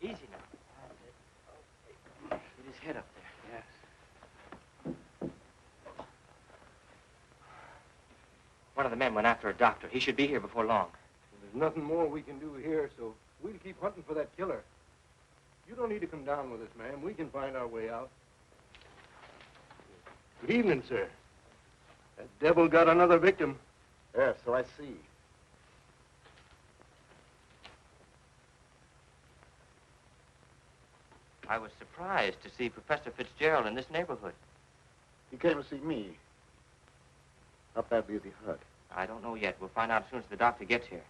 Easy now. Get his head up there. Yes. One of the men went after a doctor. He should be here before long. There's nothing more we can do here, so we'll keep hunting for that killer. You don't need to come down with us, ma'am. We can find our way out. Good evening, sir. That devil got another victim. Yes, so I see. I was surprised to see Professor Fitzgerald in this neighborhood. He came to see me. How badly is he hurt? I don't know yet. We'll find out as soon as the doctor gets here.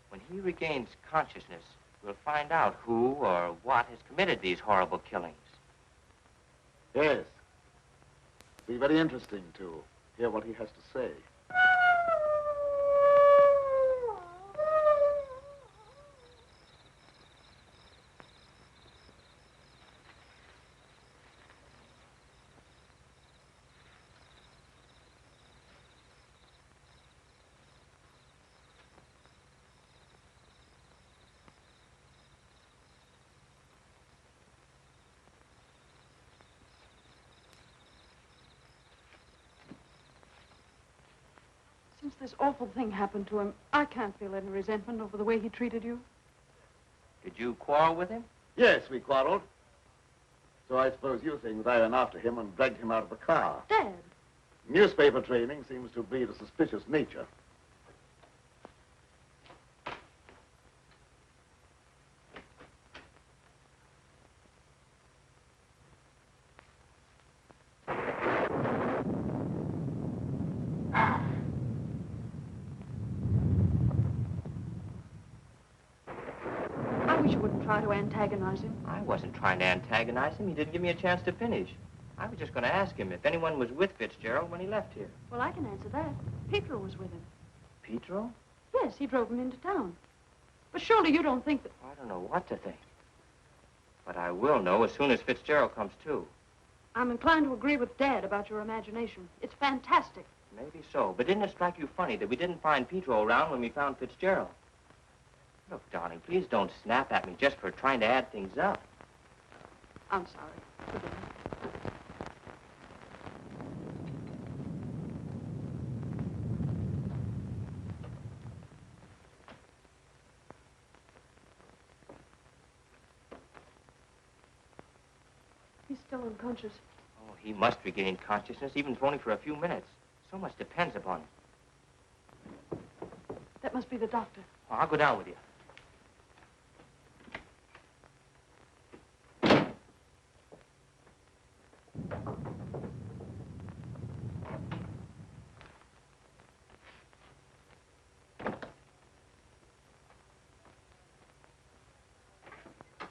When he regains consciousness, we'll find out who or what has committed these horrible killings. Yes. It'll be very interesting to hear what he has to say. Since this awful thing happened to him, I can't feel any resentment over the way he treated you. Did you quarrel with him? Yes, we quarreled. So I suppose you think that I went after him and dragged him out of the car. Dad. Newspaper training seems to breed a suspicious nature. I wish you wouldn't try to antagonize him. I wasn't trying to antagonize him. He didn't give me a chance to finish. I was just going to ask him if anyone was with Fitzgerald when he left here. Well, I can answer that. Petro was with him. Petro? Yes, he drove him into town. But surely you don't think that... I don't know what to think. But I will know as soon as Fitzgerald comes to. I'm inclined to agree with Dad about your imagination. It's fantastic. Maybe so. But didn't it strike you funny that we didn't find Petro around when we found Fitzgerald? Look, darling, please don't snap at me just for trying to add things up. I'm sorry. Forgive me. He's still unconscious. Oh, he must regain consciousness, even if only for a few minutes. So much depends upon it. That must be the doctor. Well, I'll go down with you.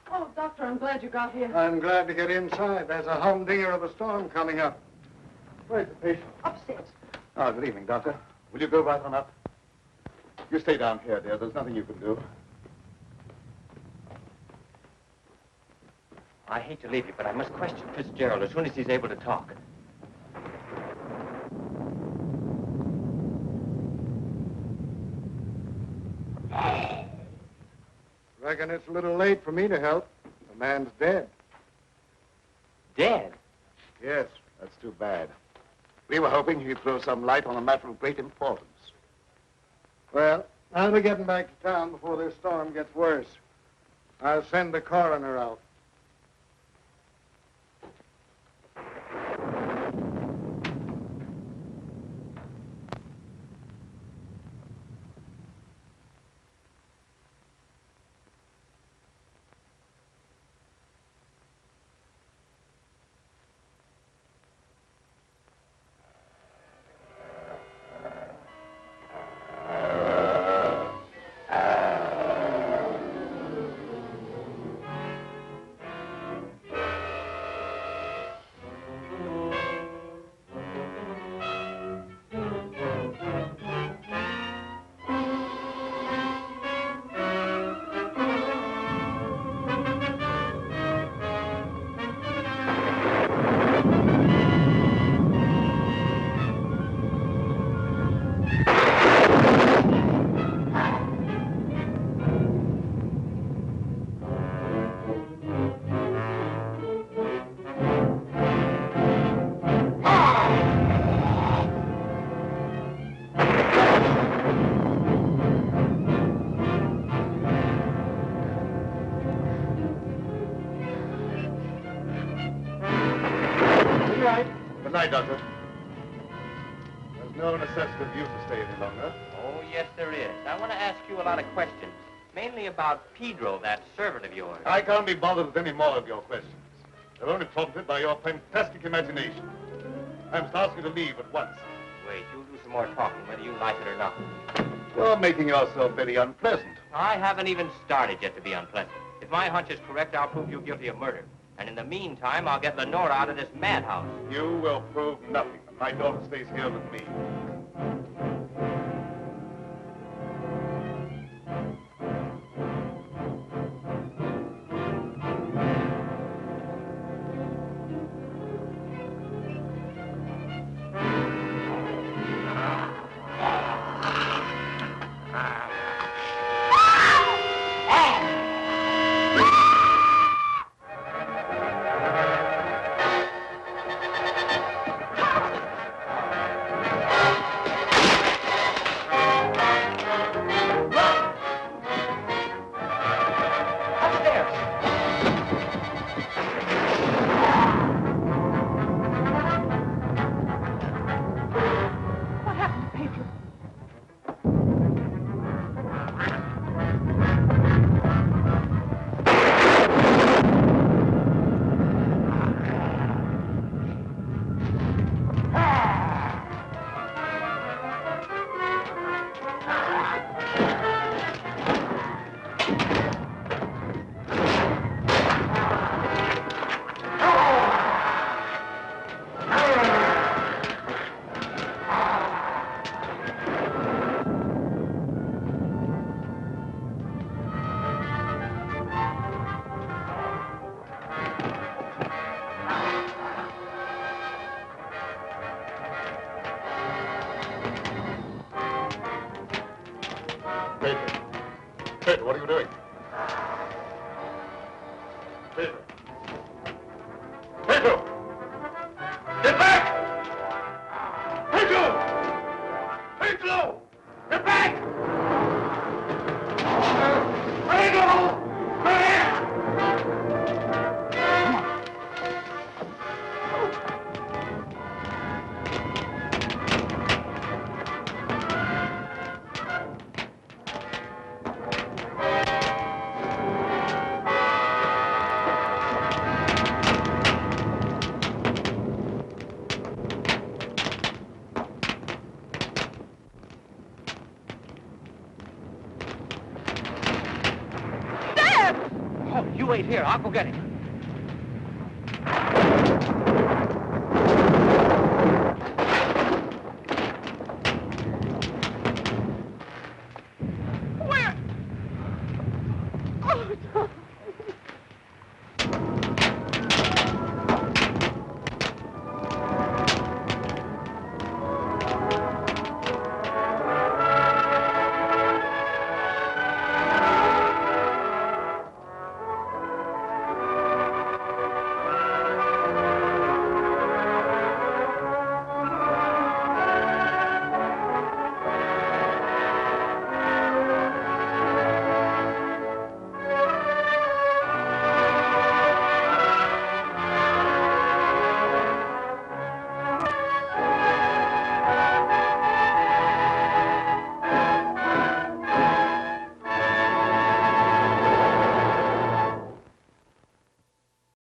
Oh, Doctor, I'm glad you got here. I'm glad to get inside. There's a humdinger of a storm coming up. Where's the patient? Upstairs. Oh, good evening, Doctor. Will you go right on up? You stay down here, dear. There's nothing you can do. I hate to leave you, but I must question Fitzgerald as soon as he's able to talk. Reckon it's a little late for me to help. The man's dead. Dead? Yes, that's too bad. We were hoping he'd throw some light on a matter of great importance. Well, I'll be getting back to town before this storm gets worse. I'll send the coroner out. Good night, Doctor. There's no necessity for you to stay any longer. Oh, yes, there is. I want to ask you a lot of questions, mainly about Pedro, that servant of yours. I can't be bothered with any more of your questions. They're only prompted by your fantastic imagination. I must ask you to leave at once. Wait, you'll do some more talking, whether you like it or not. You're making yourself very unpleasant. I haven't even started yet to be unpleasant. If my hunch is correct, I'll prove you guilty of murder. And in the meantime, I'll get Lenora out of this madhouse. You will prove nothing. My daughter stays here with me. Pedro, what are you doing? Pedro! Pedro! Get back! Pedro! Pedro! Get back! Pedro! Come here! You wait here. I'll go get him.